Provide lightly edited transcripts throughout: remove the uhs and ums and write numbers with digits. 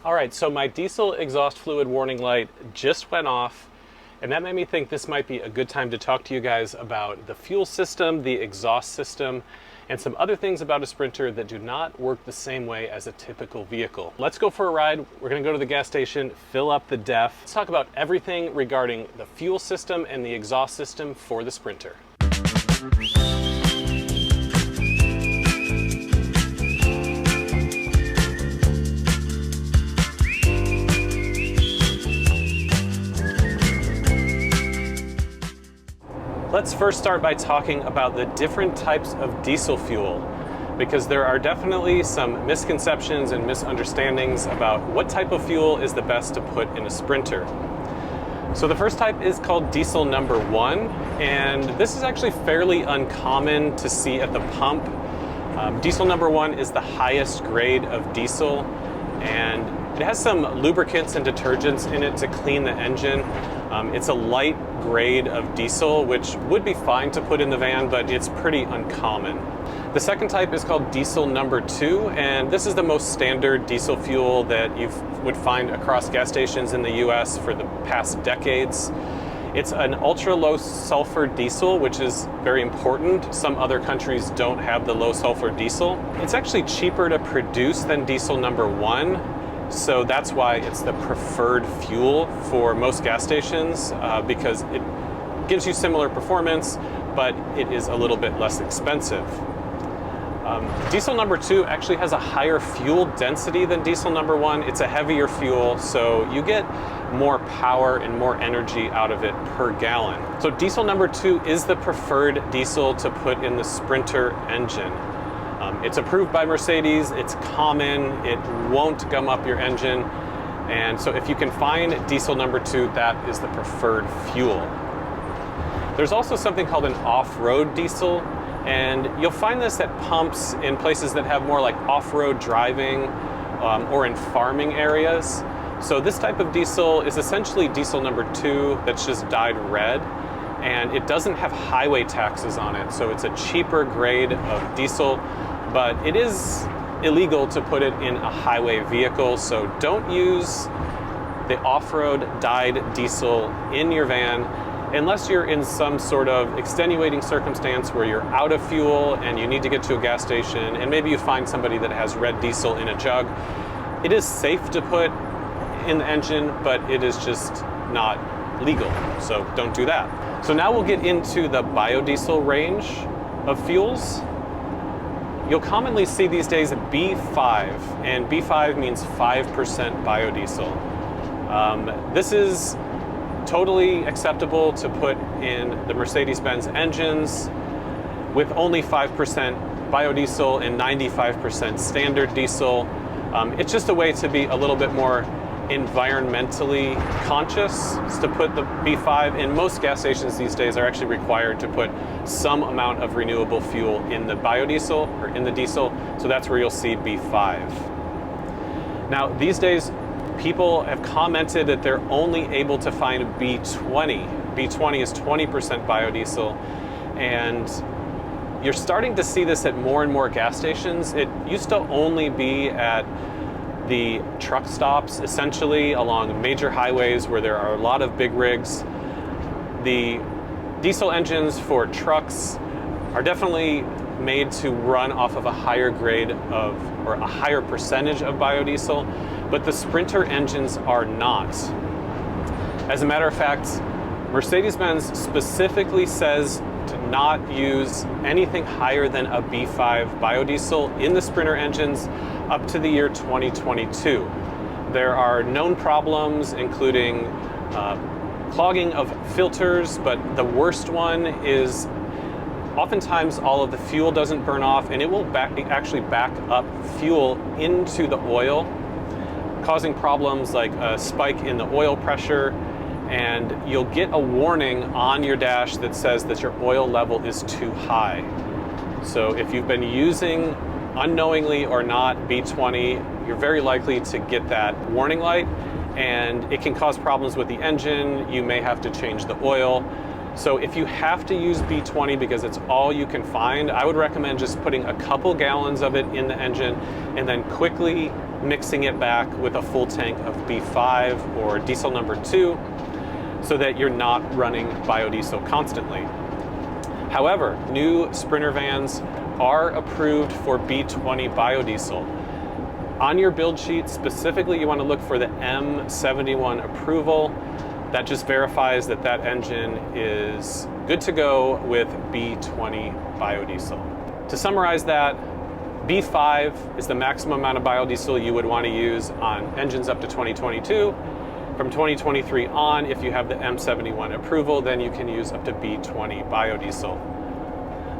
All right, so my diesel exhaust fluid warning light just went off, and that made me think this might be a good time to talk to you guys about the fuel system, the exhaust system, and some other things about a Sprinter that do not work the same way as a typical vehicle. Let's go for a ride. We're gonna go to the gas station, fill up the DEF. Let's talk about everything regarding the fuel system and the exhaust system for the Sprinter. Let's first start by talking about the different types of diesel fuel, because there are definitely some misconceptions and misunderstandings about what type of fuel is the best to put in a Sprinter. So the first type is called diesel number 1, and this is actually fairly uncommon to see at the pump. Diesel number 1 is the highest grade of diesel, and it has some lubricants and detergents in it to clean the engine. It's a light grade of diesel, which would be fine to put in the van, but it's pretty uncommon. The second type is called diesel number 2, and this is the most standard diesel fuel that you would find across gas stations in the US for the past decades. It's an ultra low sulfur diesel, which is very important. Some other countries don't have the low sulfur diesel. It's actually cheaper to produce than diesel number 1. So that's why it's the preferred fuel for most gas stations, because it gives you similar performance, but it is a little bit less expensive. Diesel number 2 actually has a higher fuel density than diesel number 1. It's a heavier fuel, so you get more power and more energy out of it per gallon. So diesel number 2 is the preferred diesel to put in the Sprinter engine. It's approved by Mercedes, it's common, it won't gum up your engine, and so if you can find diesel number 2, that is the preferred fuel. There's also something called an off-road diesel, and you'll find this at pumps in places that have more like off-road driving or in farming areas. So this type of diesel is essentially diesel number 2 that's just dyed red, and it doesn't have highway taxes on it, so it's a cheaper grade of diesel. But it is illegal to put it in a highway vehicle, so don't use the off-road dyed diesel in your van unless you're in some sort of extenuating circumstance where you're out of fuel and you need to get to a gas station, and maybe you find somebody that has red diesel in a jug. It is safe to put in the engine, but it is just not legal, so don't do that. So now we'll get into the biodiesel range of fuels. You'll commonly see these days B5, and B5 means 5% biodiesel. This is totally acceptable to put in the Mercedes-Benz engines with only 5% biodiesel and 95% standard diesel. It's just a way to be a little bit more environmentally conscious to put the B5 in. Most gas stations these days are actually required to put some amount of renewable fuel in the biodiesel or in the diesel, so that's where you'll see B5. Now these days people have commented that they're only able to find B20. B20 is 20% biodiesel, and you're starting to see this at more and more gas stations. It used to only be at the truck stops, essentially along major highways where there are a lot of big rigs. The diesel engines for trucks are definitely made to run off of a higher grade of, or a higher percentage of biodiesel, but the Sprinter engines are not. As a matter of fact, Mercedes-Benz specifically says to not use anything higher than a B5 biodiesel in the Sprinter engines up to the year 2022. There are known problems, including clogging of filters, but the worst one is oftentimes all of the fuel doesn't burn off, and it will actually back up fuel into the oil, causing problems like a spike in the oil pressure, and you'll get a warning on your dash that says that your oil level is too high. So if you've been using unknowingly or not B20, you're very likely to get that warning light, and it can cause problems with the engine. You may have to change the oil. So if you have to use B20 because it's all you can find, I would recommend just putting a couple gallons of it in the engine and then quickly mixing it back with a full tank of B5 or diesel number 2 so that you're not running biodiesel constantly. However, new Sprinter vans are approved for B20 biodiesel. On your build sheet, specifically, you want to look for the M71 approval. That just verifies that that engine is good to go with B20 biodiesel. To summarize that, B5 is the maximum amount of biodiesel you would want to use on engines up to 2022. From 2023 on, if you have the M71 approval, then you can use up to B20 biodiesel.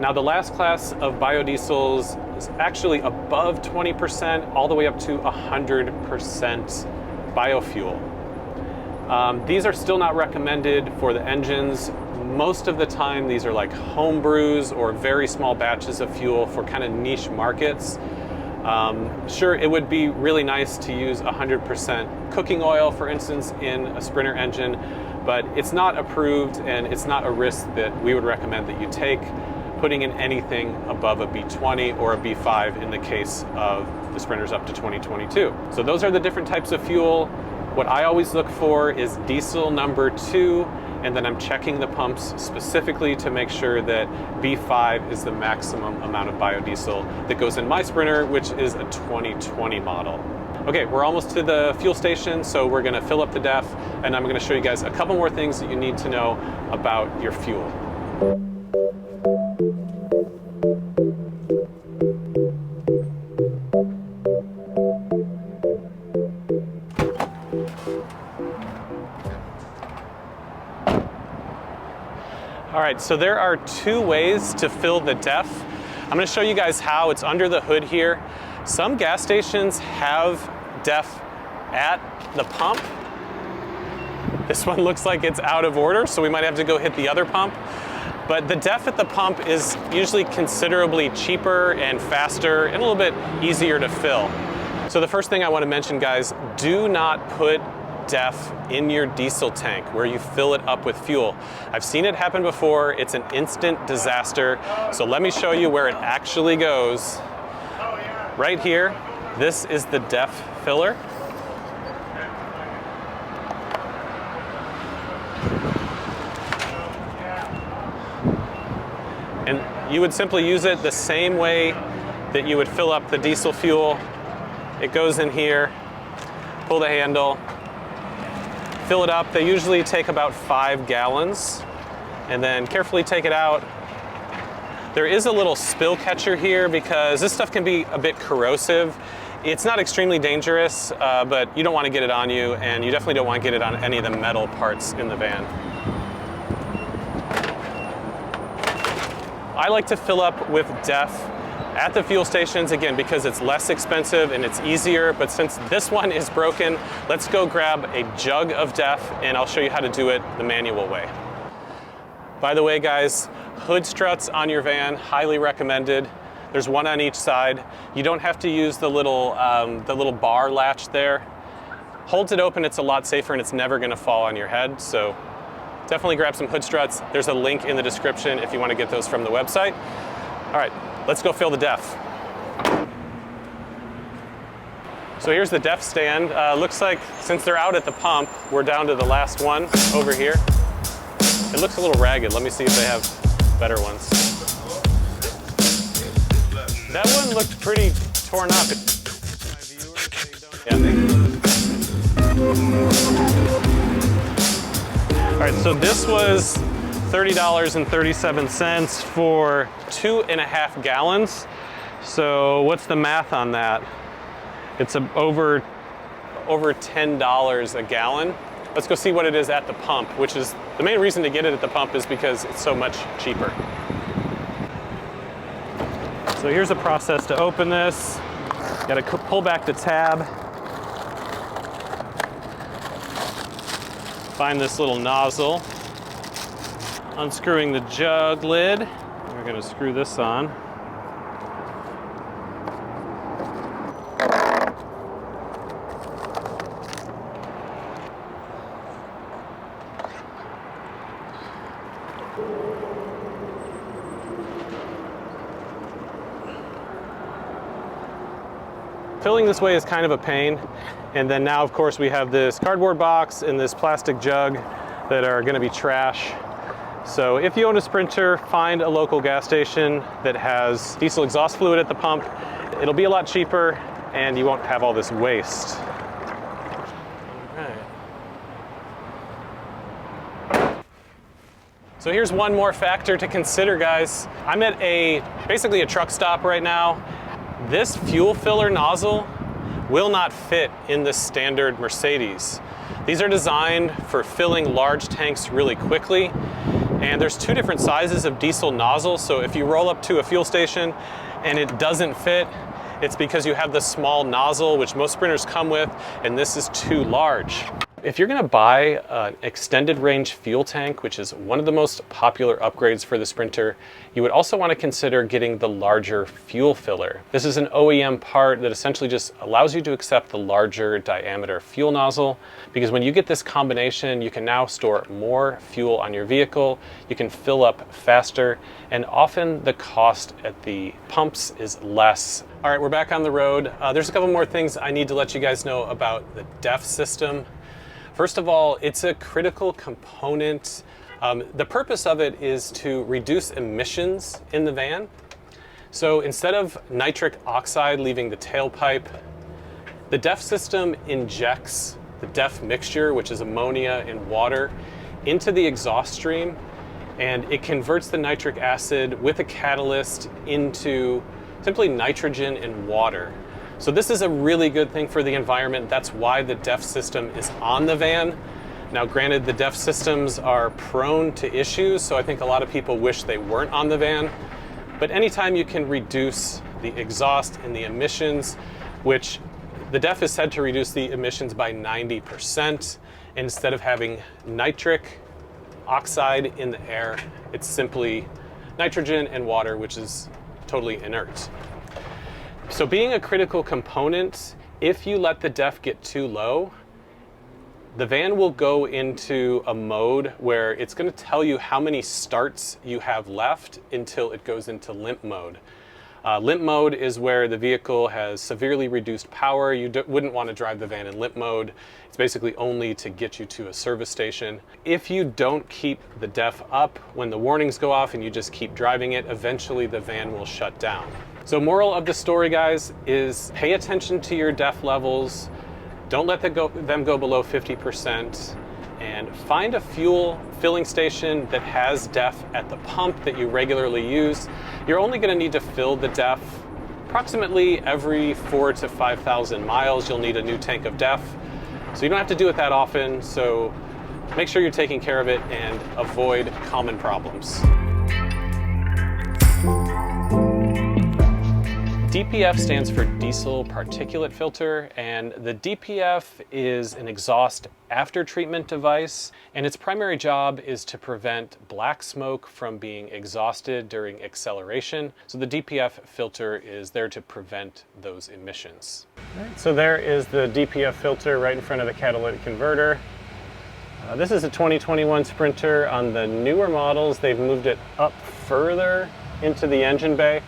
Now, the last class of biodiesels is actually above 20%, all the way up to 100% biofuel. These are still not recommended for the engines. Most of the time, these are like home brews or very small batches of fuel for kind of niche markets. Sure, it would be really nice to use 100% cooking oil, for instance, in a Sprinter engine, but it's not approved and it's not a risk that we would recommend that you take, putting in anything above a B20 or a B5 in the case of the Sprinters up to 2022. So those are the different types of fuel. What I always look for is diesel number 2, and then I'm checking the pumps specifically to make sure that B5 is the maximum amount of biodiesel that goes in my Sprinter, which is a 2020 model. Okay, we're almost to the fuel station, so we're gonna fill up the DEF, and I'm gonna show you guys a couple more things that you need to know about your fuel. All right, so there are 2 ways to fill the DEF. I'm gonna show you guys how. It's under the hood here. Some gas stations have DEF at the pump. This one looks like it's out of order, so we might have to go hit the other pump. But the DEF at the pump is usually considerably cheaper and faster and a little bit easier to fill. So the first thing I wanna mention, guys, do not put DEF in your diesel tank where you fill it up with fuel. I've seen it happen before. It's an instant disaster. So let me show you where it actually goes. Right here, this is the DEF filler. And you would simply use it the same way that you would fill up the diesel fuel. It goes in here, pull the handle, fill it up. They usually take about 5 gallons, and then carefully take it out. There is a little spill catcher here because this stuff can be a bit corrosive. It's not extremely dangerous, but you don't want to get it on you, and you definitely don't want to get it on any of the metal parts in the van. I like to fill up with DEF at the fuel stations, again, because it's less expensive and it's easier, but since this one is broken, let's go grab a jug of DEF and I'll show you how to do it the manual way. By the way, guys, hood struts on your van, highly recommended. There's one on each side. You don't have to use the little bar latch there. Holds it open, it's a lot safer and it's never gonna fall on your head, so definitely grab some hood struts. There's a link in the description if you wanna get those from the website. All right, let's go fill the DEF. So here's the DEF stand. Looks like since they're out at the pump, we're down to the last one over here. It looks a little ragged. Let me see if they have better ones. That one looked pretty torn up. All right, so this was $30.37 for 2.5 gallons. So what's the math on that? It's over $10 a gallon. Let's go see what it is at the pump, which is the main reason to get it at the pump is because it's so much cheaper. So here's the process to open this. Got to pull back the tab. Find this little nozzle. Unscrewing the jug lid. We're going to screw this on. Filling this way is kind of a pain. And then now, of course, we have this cardboard box and this plastic jug that are gonna be trash. So if you own a Sprinter, find a local gas station that has diesel exhaust fluid at the pump. It'll be a lot cheaper and you won't have all this waste. So here's one more factor to consider, guys. I'm at basically a truck stop right now. This fuel filler nozzle will not fit in the standard Mercedes. These are designed for filling large tanks really quickly. And there's two different sizes of diesel nozzles. So if you roll up to a fuel station and it doesn't fit, it's because you have the small nozzle, which most Sprinters come with, and this is too large. If you're gonna buy an extended range fuel tank, which is one of the most popular upgrades for the Sprinter, you would also want to consider getting the larger fuel filler. This is an OEM part that essentially just allows you to accept the larger diameter fuel nozzle, because when you get this combination, you can now store more fuel on your vehicle, you can fill up faster, and often the cost at the pumps is less. All right, we're back on the road. There's a couple more things I need to let you guys know about the DEF system. First of all, it's a critical component. The purpose of it is to reduce emissions in the van. So instead of nitric oxide leaving the tailpipe, the DEF system injects the DEF mixture, which is ammonia and water, into the exhaust stream, and it converts the nitric acid with a catalyst into simply nitrogen and water. So this is a really good thing for the environment. That's why the DEF system is on the van. Now granted, the DEF systems are prone to issues, so I think a lot of people wish they weren't on the van. But anytime you can reduce the exhaust and the emissions, which the DEF is said to reduce the emissions by 90%, instead of having nitric oxide in the air, it's simply nitrogen and water, which is totally inert. So being a critical component, if you let the DEF get too low, the van will go into a mode where it's going to tell you how many starts you have left until it goes into limp mode. Limp mode is where the vehicle has severely reduced power. You wouldn't want to drive the van in limp mode. It's basically only to get you to a service station. If you don't keep the DEF up when the warnings go off and you just keep driving it, eventually the van will shut down. So moral of the story, guys, is pay attention to your DEF levels. Don't let them go below 50%, and find a fuel filling station that has DEF at the pump that you regularly use. You're only going to need to fill the DEF approximately every 4,000 to 5,000 miles. You'll need a new tank of DEF. So you don't have to do it that often. So make sure you're taking care of it and avoid common problems. DPF stands for diesel particulate filter, and the DPF is an exhaust after treatment device, and its primary job is to prevent black smoke from being exhausted during acceleration. So the DPF filter is there to prevent those emissions. Right, so there is the DPF filter right in front of the catalytic converter. This is a 2021 Sprinter. On the newer models, they've moved it up further into the engine bay,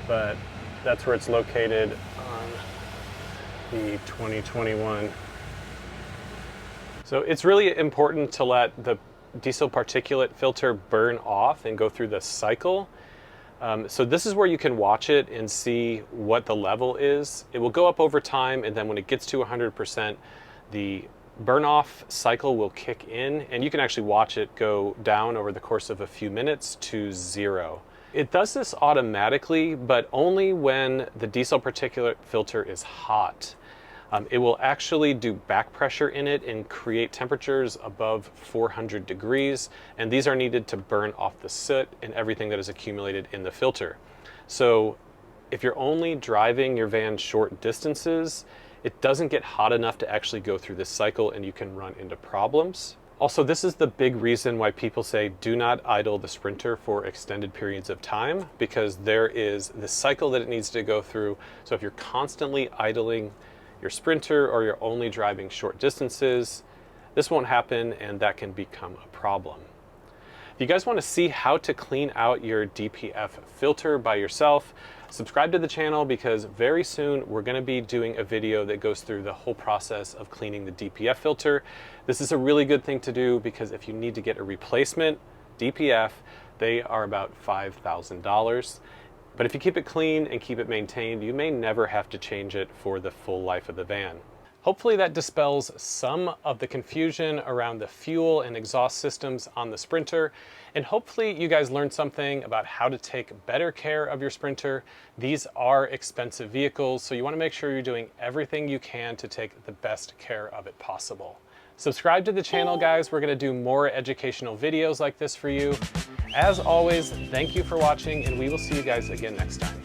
but that's where it's located on the 2021. So it's really important to let the diesel particulate filter burn off and go through the cycle. So this is where you can watch it and see what the level is. It will go up over time, and then when it gets to 100%, the burn off cycle will kick in, and you can actually watch it go down over the course of a few minutes to 0. It does this automatically, but only when the diesel particulate filter is hot. It will actually do back pressure in it and create temperatures above 400 degrees, and these are needed to burn off the soot and everything that is accumulated in the filter. So if you're only driving your van short distances, it doesn't get hot enough to actually go through this cycle, and you can run into problems. Also, this is the big reason why people say do not idle the Sprinter for extended periods of time, because there is this cycle that it needs to go through. So if you're constantly idling your Sprinter or you're only driving short distances, this won't happen, and that can become a problem. If you guys want to see how to clean out your DPF filter by yourself, Subscribe to the channel because very soon we're going to be doing a video that goes through the whole process of cleaning the DPF filter. This is a really good thing to do because if you need to get a replacement DPF, they are about $5,000. But if you keep it clean and keep it maintained, you may never have to change it for the full life of the van. Hopefully that dispels some of the confusion around the fuel and exhaust systems on the Sprinter, and hopefully you guys learned something about how to take better care of your Sprinter. These are expensive vehicles, so you want to make sure you're doing everything you can to take the best care of it possible. Subscribe to the channel, guys. We're going to do more educational videos like this for you. As always, thank you for watching, and we will see you guys again next time.